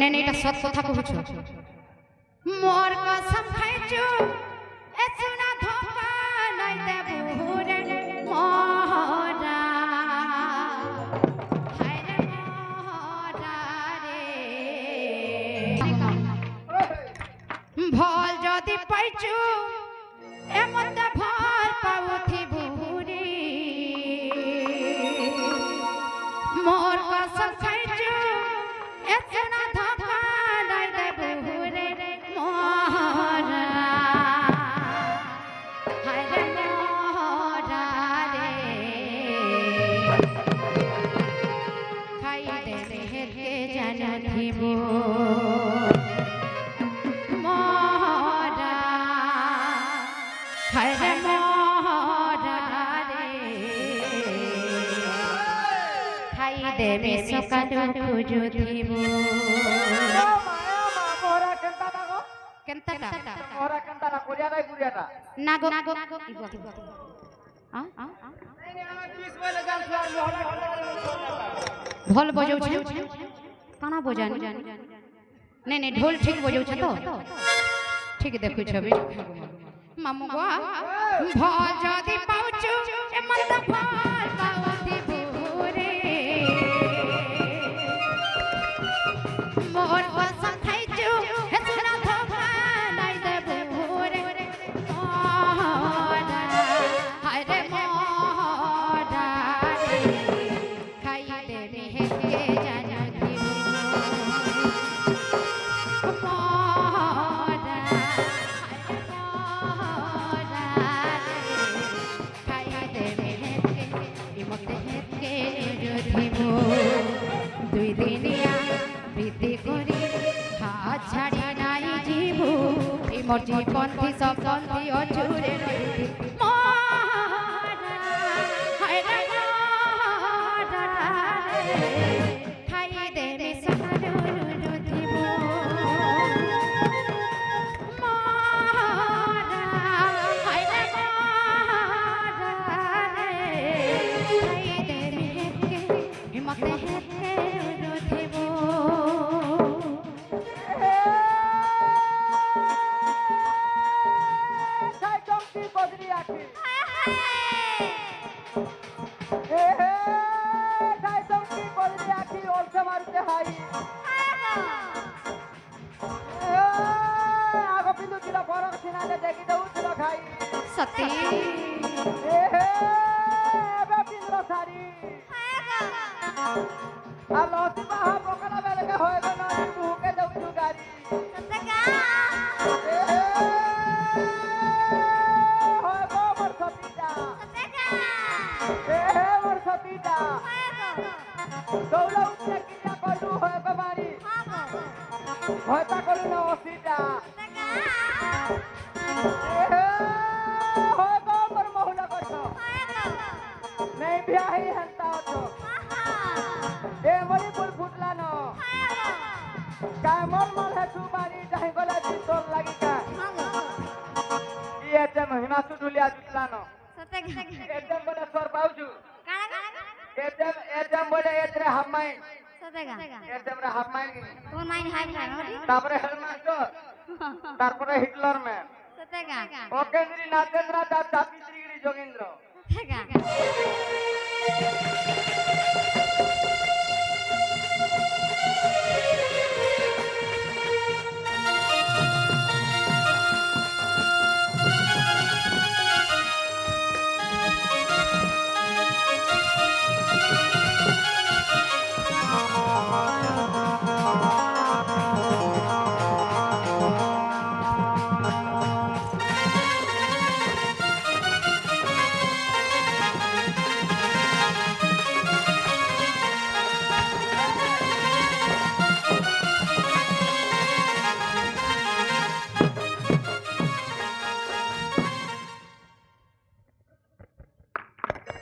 নেন এটা সৎ কথা কইছো মোর কসম খাইছো এ সোনা ধোকা নাই দেবু রে মোরা হায় রে মোরা রে ভল যদি পাইছো এমতে ভল পাউথি বুড়ি মোর কসম খাইছো এ সোনা ধোকা নাই দেবু রে মোরা হায় রে মোরা রে খাই দে হেতে জানিব মোরা হায় রে মোরা রে খাই দেবে সকাল পুজো দিব কেনতা ওরা কেনতা করিয়া নাই গুড়িয়াটা নাগো ঢোল বজাউছে কানা বজানি নে নে ঢোল ঠিক বজাউছে তো ঠিক দেখু ছবি মামু গো ভল যদি পাউছো এ মন্দ ফল পাউতি বুরে মোর কসম খাইছো হে সোনা ধোকা নাই দেবু রে মোরা হায় রে মোরা রে খাই দেবে হেতে জানি মোরা হায় রে মোরা রে খাই দেবে হেতে ইমতে হেতে রধিব দুই দিনিয়া প্রীতি করি হাত ছাড়ি নাই জীবু এই মোর জীবন কি সব বন্ধি অচুরে রইতি মোরা হায় রে মোরা রে খাই দেবে সকাল রধিব মোরা হায় রে মোরা রে খাই দেবে হেতে হিমতে হেতে রধিব সাই চমকি বদরি আখি সাই চমকি বদরি আখি ওলসে মারতে হাই আগ বিন্দু ছিল বড় সিনালে দেখি দেউ ছিল খাই সতী এবে বিন্দু সারি আর লতি বাহা বকলা বেলকে হয়ে গেল মুখে দেউ গাড়ি হয় গো মোর সতীটা মোর সতীটা দৌড়া উঠে ক্রিয়া করলু হয় গো মারি হয়তা করলু না অসিটা হয় গো মোর মহুলা করছ নেই বিয়াহি হেনতা অছ এ মরি ফুল ফুটলা ন কায় মর মর হেতু বাড়ি যাই গলা দি তোর লাগি কা ইয়ে হিমাচু ঢুলিয়া জিতলা ন এজম বলে সর পাউছু এজম বলে এতরে হামাই এজম রে হামাই তারপরে হেলমাস্টার তারপরে হিটলার ম্যান ওকেন্দ্রী নাগেন্দ্র তার চাপিত্রীগিরি যোগেন্দ্র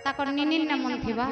তাকর নিনিন না মন থিবা